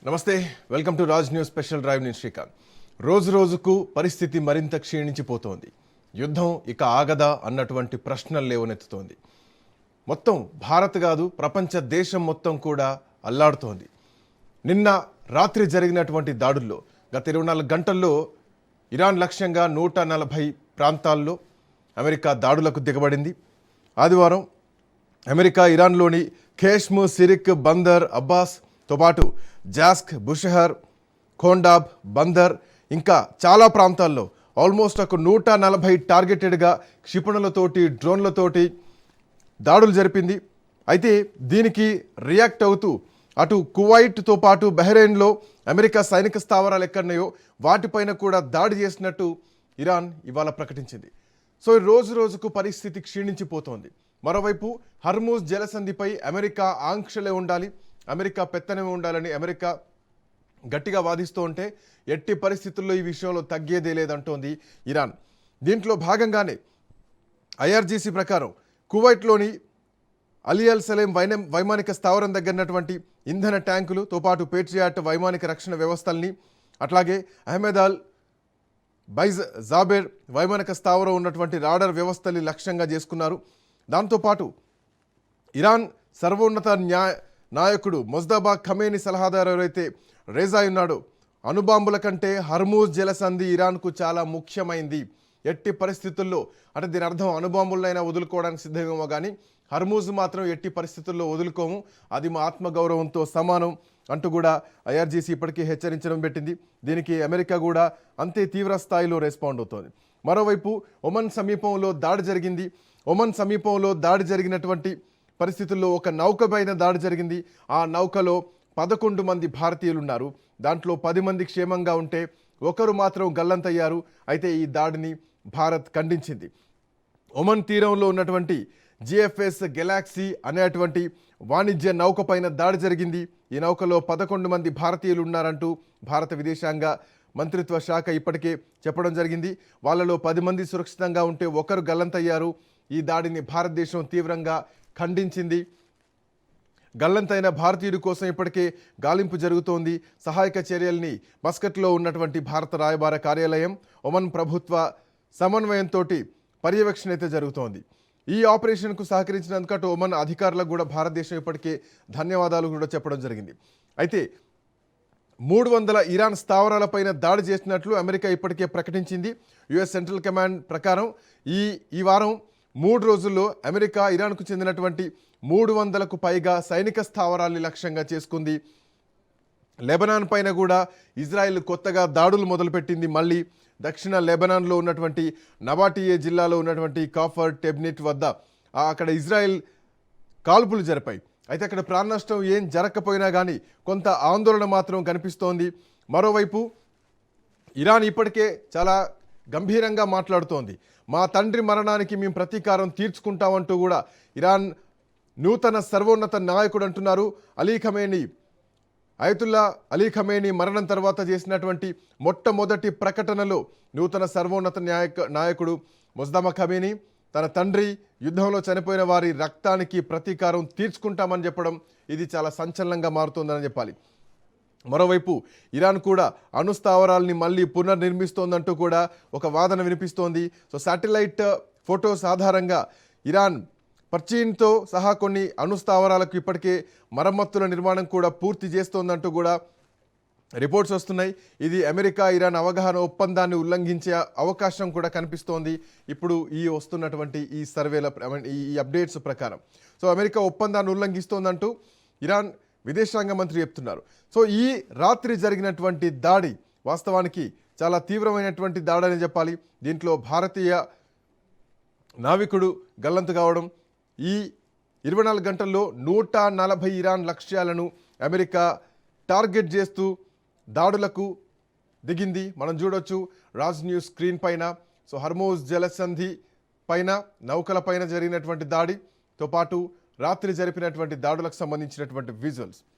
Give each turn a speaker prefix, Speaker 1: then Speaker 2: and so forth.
Speaker 1: నమస్తే, welcome to Raj news special drive. నేను శ్రీకాంత్. రోజు రోజుకు పరిస్థితి మరింత క్షీణించిపోతోంది. యుద్ధం ఇక ఆగదా అన్నటువంటి ప్రశ్నలు లేవనెత్తుతోంది. మొత్తం భారత్ కాదు, ప్రపంచ దేశం మొత్తం కూడా అల్లాడుతోంది. నిన్న రాత్రి జరిగినటువంటి దాడుల్లో గత 24 గంటల్లో ఇరాన్ లక్ష్యంగా 140 ప్రాంతాల్లో అమెరికా దాడులకు దిగబడింది. ఆదివారం అమెరికా ఇరాన్లోని ఖేష్ము, సిరిక్, బందర్ అబ్బాస్తో పాటు జాస్క్, బుషహర్, ఖోండాబ్, బందర్ ఇంకా చాలా ప్రాంతాల్లో ఆల్మోస్ట్ ఒక 140 టార్గెటెడ్గా క్షిపణులతోటి, డ్రోన్లతోటి దాడులు జరిపింది. అయితే దీనికి రియాక్ట్ అవుతూ అటు కువైట్తో పాటు బహ్రెయిన్లో అమెరికా సైనిక స్థావరాలు ఎక్కడున్నాయో వాటిపైన కూడా దాడి చేసినట్టు ఇరాన్ ఇవాళ ప్రకటించింది. సో రోజు రోజుకు పరిస్థితి క్షీణించిపోతోంది. మరోవైపు హర్మూజ్ జలసంధిపై అమెరికా ఆంక్షలే ఉండాలి, అమెరికా పెత్తనమే ఉండాలని అమెరికా గట్టిగా వాదిస్తూ ఉంటే ఎట్టి పరిస్థితుల్లో ఈ విషయంలో తగ్గేదే లేదంటోంది ఇరాన్. దీంట్లో భాగంగానే ఐఆర్జీసీ ప్రకారం కువైట్లోని అలీ అల్ సలేం వైమానిక స్థావరం దగ్గరనటువంటి ఇంధన ట్యాంకులతో పాటు పేట్రియాట్ వైమానిక రక్షణ వ్యవస్థల్ని, అట్లాగే అహ్మద్ అల్ బైజ్ జాబేర్ వైమానిక స్థావరం ఉన్నటువంటి రాడర్ వ్యవస్థల్ని లక్ష్యంగా చేసుకున్నారు. దాంతోపాటు ఇరాన్ సర్వోన్నత నాయకుడు మొజ్తబా ఖమేని సలహాదారు ఎవరైతే రేజా ఉన్నాడో, అణుబాంబుల కంటే హర్మూజ్ జలసంధి ఇరాన్కు చాలా ముఖ్యమైంది. ఎట్టి పరిస్థితుల్లో అంటే దీని అర్థం అణుబాంబులైనా వదులుకోవడానికి సిద్ధమేమో కానీ హర్మూజ్ మాత్రం ఎట్టి పరిస్థితుల్లో వదులుకోము, అది మా ఆత్మగౌరవంతో సమానం అంటూ కూడా ఐఆర్జీసీ ఇప్పటికీ హెచ్చరించడం పెట్టింది. దీనికి అమెరికా కూడా అంతే తీవ్ర స్థాయిలో రెస్పాండ్ అవుతోంది. మరోవైపు ఒమన్ సమీపంలో దాడి జరిగింది. ఒమన్ సమీపంలో దాడి జరిగినటువంటి పరిస్థితుల్లో ఒక నౌక పైన దాడి జరిగింది. ఆ నౌకలో 11 మంది భారతీయులు ఉన్నారు. దాంట్లో 10 మంది క్షేమంగా ఉంటే ఒకరు మాత్రం గల్లంతయ్యారు. అయితే ఈ దాడిని భారత్ ఖండించింది. ఒమన్ తీరంలో ఉన్నటువంటి జిఎఫ్ఎస్ గెలాక్సీ అనేటువంటి వాణిజ్య నౌక పైన దాడి జరిగింది. ఈ నౌకలో 11 మంది భారతీయులు ఉన్నారంటూ భారత విదేశాంగ మంత్రిత్వ శాఖ ఇప్పటికే చెప్పడం జరిగింది. వాళ్ళలో 10 మంది సురక్షితంగా ఉంటే ఒకరు గల్లంతయ్యారు. ఈ దాడిని భారతదేశం తీవ్రంగా ఖండించింది. గల్లంతైన భారతీయుడి కోసం ఇప్పటికే గాలింపు జరుగుతోంది. సహాయక చర్యల్ని మస్కట్లో ఉన్నటువంటి భారత రాయబార కార్యాలయం, ఒమన్ ప్రభుత్వ సమన్వయంతో పర్యవేక్షణ అయితే జరుగుతోంది. ఈ ఆపరేషన్కు సహకరించినందుకు అటు ఒమన్ అధికారులకు కూడా భారతదేశం ఇప్పటికే ధన్యవాదాలు కూడా చెప్పడం జరిగింది. అయితే 300 ఇరాన్ స్థావరాలపైన దాడి చేసినట్లు అమెరికా ఇప్పటికే ప్రకటించింది. యుఎస్ సెంట్రల్ కమాండ్ ప్రకారం ఈ వారం 3 రోజుల్లో అమెరికా ఇరాన్కు చెందినటువంటి 300కు పైగా సైనిక స్థావరాల్ని లక్ష్యంగా చేసుకుంది. లెబనాన్ పైన కూడా ఇజ్రాయెల్ కొత్తగా దాడులు మొదలుపెట్టింది. మళ్ళీ దక్షిణ లెబనాన్లో ఉన్నటువంటి నబాటియే జిల్లాలో ఉన్నటువంటి కాఫర్ టెబ్నిట్ వద్ద అక్కడ ఇజ్రాయెల్ కాల్పులు జరిపాయి. అయితే అక్కడ ప్రాణ నష్టం ఏం జరగకపోయినా కానీ కొంత ఆందోళన మాత్రం కనిపిస్తోంది. మరోవైపు ఇరాన్ ఇప్పటికే చాలా గంభీరంగా మాట్లాడుతోంది. మా తండ్రి మరణానికి మేము ప్రతీకారం తీర్చుకుంటామంటూ కూడా ఇరాన్ నూతన సర్వోన్నత నాయకుడు అంటున్నారు. అయతుల్లా అలీ ఖమేనీ మరణం తర్వాత చేసినటువంటి మొట్టమొదటి ప్రకటనలో నూతన సర్వోన్నత నాయకుడు మొజ్తబా ఖమేనీ తన తండ్రి యుద్ధంలో చనిపోయిన వారి రక్తానికి ప్రతీకారం తీర్చుకుంటామని చెప్పడం ఇది చాలా సంచలనంగా మారుతోందని చెప్పాలి. మరోవైపు ఇరాన్ కూడా అణుస్థావరాల్ని మళ్ళీ పునర్నిర్మిస్తోందంటూ కూడా ఒక వాదన వినిపిస్తోంది. సో శాటిలైట్ ఫొటోస్ ఆధారంగా ఇరాన్ పర్చీన్తో సహా కొన్ని అణుస్థావరాలకు ఇప్పటికే మరమ్మతుల నిర్మాణం కూడా పూర్తి చేస్తోందంటూ కూడా రిపోర్ట్స్ వస్తున్నాయి. ఇది అమెరికా ఇరాన్ అవగాహన ఒప్పందాన్ని ఉల్లంఘించే అవకాశం కూడా కనిపిస్తోంది ఇప్పుడు ఈ వస్తున్నటువంటి ఈ సర్వేల ఈ అప్డేట్స్ ప్రకారం. సో అమెరికా ఒప్పందాన్ని ఉల్లంఘిస్తోందంటూ ఇరాన్ విదేశాంగ మంత్రి చెప్తున్నారు. సో ఈ రాత్రి జరిగినటువంటి దాడి వాస్తవానికి చాలా తీవ్రమైనటువంటి దాడని చెప్పాలి. దీంట్లో భారతీయ నావికుడు గల్లంతు కావడం, ఈ 24 గంటల్లో 140 ఇరాన్ లక్ష్యాలను అమెరికా టార్గెట్ చేస్తూ దాడులకు దిగింది. మనం చూడొచ్చు రాజ్ న్యూస్ స్క్రీన్ పైన. సో హర్మూజ్ జలసంధి పైన నౌకల పైన జరిగినటువంటి దాడితో పాటు రాత్రి జరిపినటువంటి దాడులకు సంబంధించినటువంటి విజువల్స్.